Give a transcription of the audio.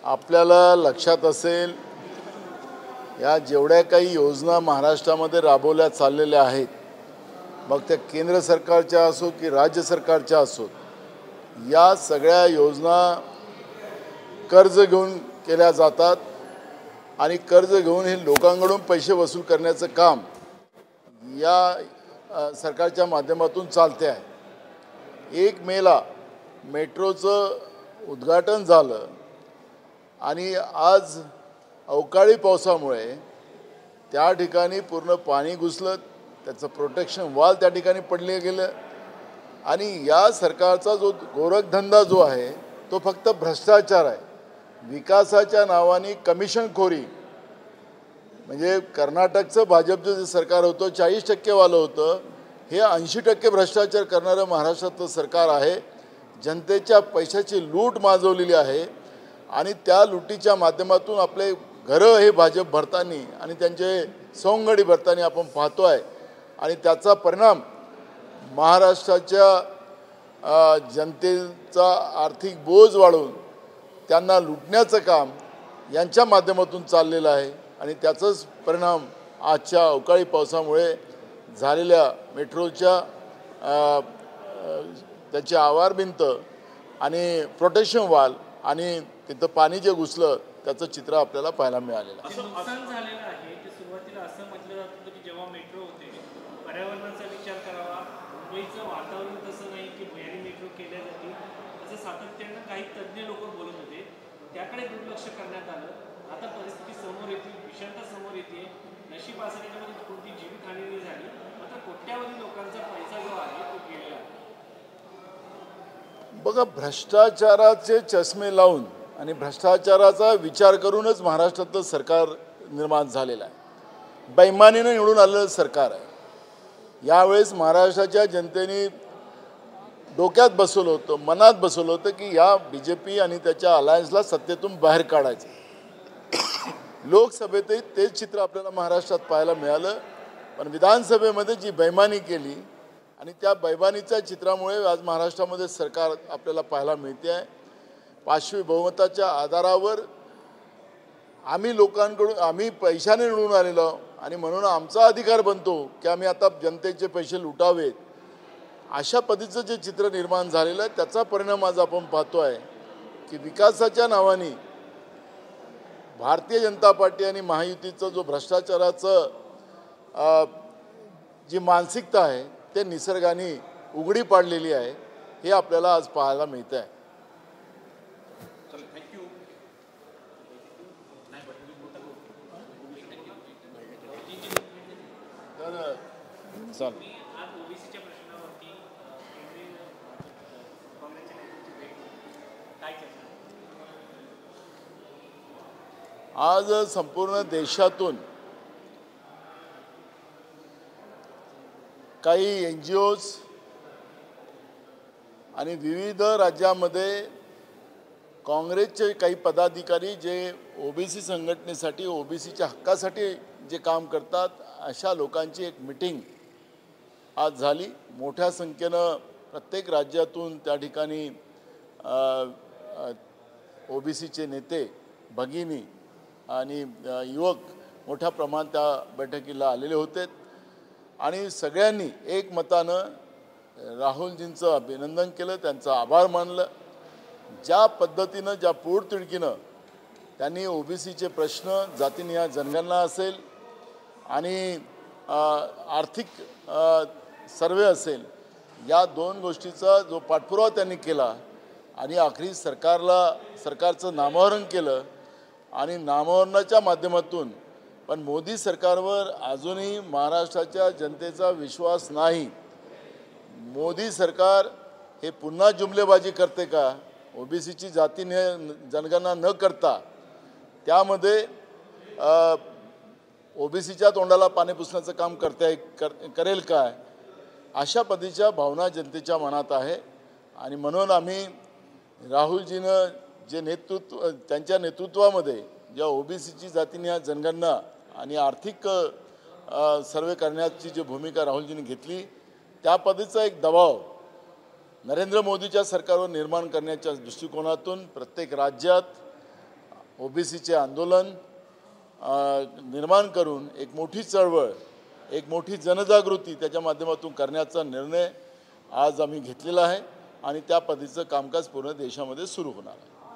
आपल्याला लक्षात असेल, या जेवढ्या काही योजना महाराष्ट्रामध्ये राबवल्या चाललेल्या आहेत, मग त्या केंद्र सरकारच्या असो की राज्य सरकारच्या असोत, या सगळ्या योजना कर्ज घेऊन केल्या जातात आणि कर्ज घेऊन हे लोकांकडून पैसे वसूल करण्याचं काम या सरकारच्या माध्यमातून चालते आहे। 1 मेला मेट्रोचं उद्घाटन झालं आणि आज अवकाळी पावसामुळे त्या ठिकाणी पूर्ण पाणी घुसलं, त्याचं प्रोटेक्शन वॉल त्या ठिकाणी पडले गेलं आणि या सरकारचा जो गोरखधंदा जो आहे तो फक्त भ्रष्टाचार आहे। विकासाच्या नावाने कमिशनखोरी, म्हणजे कर्नाटकचं भाजपचं जे सरकार होतं 40% वालं होतं, हे 80% भ्रष्टाचार करणारं महाराष्ट्रातलं सरकार आहे। जनतेच्या पैशाची लूट माजवलेली आहे आणि त्या लुटीच्या माध्यमातून आपले घरं हे भाजप भरताना आणि त्यांचे सवंगडी भरताना आपण पाहतो आहे आणि त्याचा परिणाम महाराष्ट्राच्या जनतेचा आर्थिक बोज वाढवून त्यांना लुटण्याचं काम यांच्या माध्यमातून चाललेलं आहे आणि त्याचाच परिणाम आजच्या अवकाळी पावसामुळे झालेल्या मेट्रोच्या त्याची आवारभिंत आणि प्रोटेक्शन वॉल आणि तिथं पाणी जे घुसलं त्याचं चित्र आपल्याला पाहायला मिळालेलं आहे। नुकसान झालेलं आहे ते सुरुवातीला असं म्हटलं जात होतं की जेव्हा मेट्रो होते पर्यावरणाचा विचार करावा, मुंबईचं वातावरण तसं नाही की भुयारी मेट्रो केल्या जातील असं सातत्यानं काही तज्ज्ञ लोक बोलत होते, त्याकडे दुर्लक्ष करण्यात आलं। आता परिस्थिती समोर येते, विषमता समोर येते। नशीब असं त्याच्यामध्ये कोणती जीवितहानी नाही झाली, मात्र कोट्यावधी लोकांचा पैसा जो आहे तो गेलेला आहे। बघा, भ्रष्टाचाराचे चष्मे लावून आणि भ्रष्टाचाराचा विचार करूनच महाराष्ट्रातलं सरकार निर्माण झालेलं आहे। बेईमानीनं निवडून आलेलं सरकार आहे। यावेळेस महाराष्ट्राच्या जनतेने डोक्यात बसवलं होतं, मनात बसवलं होतं की या BJP आणि त्याच्या अलायन्सला सत्तेतून बाहेर काढायचं। लोकसभेतही तेच चित्र आपल्याला महाराष्ट्रात पाहायला मिळालं, पण विधानसभेमध्ये जी बेईमानी केली आणि त्या बेईमानीच्या चित्रामुळे आज महाराष्ट्रामध्ये सरकार आपल्याला पाहायला मिळते आहे। पाशवी बहुमताच्या आधारावर आम्ही पैशाने निवडून आलेलो आणि म्हणून आमचा अधिकार बनतो की आम्ही आता जनतेचे पैसे लुटावेत, अशा पद्धतीचं जे चित्र निर्माण झालेलं आहे त्याचा परिणाम आज आपण पाहतो आहे की विकासाच्या नावाने भारतीय जनता पार्टी आणि महायुतीचं जो भ्रष्टाचाराचं जी मानसिकता आहे ते निसर्गाने उघडी पाडलेली आहे, हे आपल्याला आज पाहायला मिळतं आहे। आज संपूर्ण देशातून काही NGOs आणि विविध राज्यामध्ये काँग्रेसचे काही पदाधिकारी जे OBC संघटनेसाठी OBCच्या हक्कासाठी जे काम करतात अशा लोकांची एक मीटिंग आज झाली। मोठ्या संख्येनं प्रत्येक राज्यातून त्या ठिकाणी OBCचे नेते, भगिनी आणि युवक मोठ्या प्रमाणात त्या बैठकीला आलेले होते आणि सगळ्यांनी एकमतानं राहुलजींचं अभिनंदन केलं, त्यांचा आभार मानलं। ज्या पद्धतीनं, ज्या पोटतिडकीनं त्यांनी OBCचे प्रश्न, जातीनिहाय जनगणना असेल आणि आर्थिक सर्वे असेल, या 2 गोष्टीचा जो पाठपुरावा त्यांनी केला आणि अखेरी सरकारचं नामोहरण केलं आणि नामोहरणाच्या माध्यमातून पण मोदी सरकारवर अजूनही महाराष्ट्राच्या जनतेचा विश्वास नाही। मोदी सरकार हे पुन्हा जुमलेबाजी करते का? OBCची जातीनिहाय जनगणना न करता त्यामध्ये OBCच्या तोंडाला पाणी पुसण्याचं काम करेल काय? अशा पद्धतीच्या भावना जनतेच्या मनात आहे आणि म्हणून आम्ही राहुलजीनं जे त्यांच्या नेतृत्वामध्ये ज्या OBCची जातीनिहाय जनगणना आणि आर्थिक सर्वे करण्याची जी भूमिका राहुलजींनी घेतली, त्या पद्धतीचा एक दबाव नरेंद्र मोदीच्या सरकारवर निर्माण करण्याच्या दृष्टिकोनातून प्रत्येक राज्यात ओबीसीचे आंदोलन निर्माण करून एक मोठी चळवळ, एक मोठी जनजागृती त्याच्या माध्यमातून करण्याचा निर्णय आज आम्ही घेतलेला आहे आणि त्या पद्धतीचं कामकाज पूर्ण देशामध्ये सुरू होणार आहे.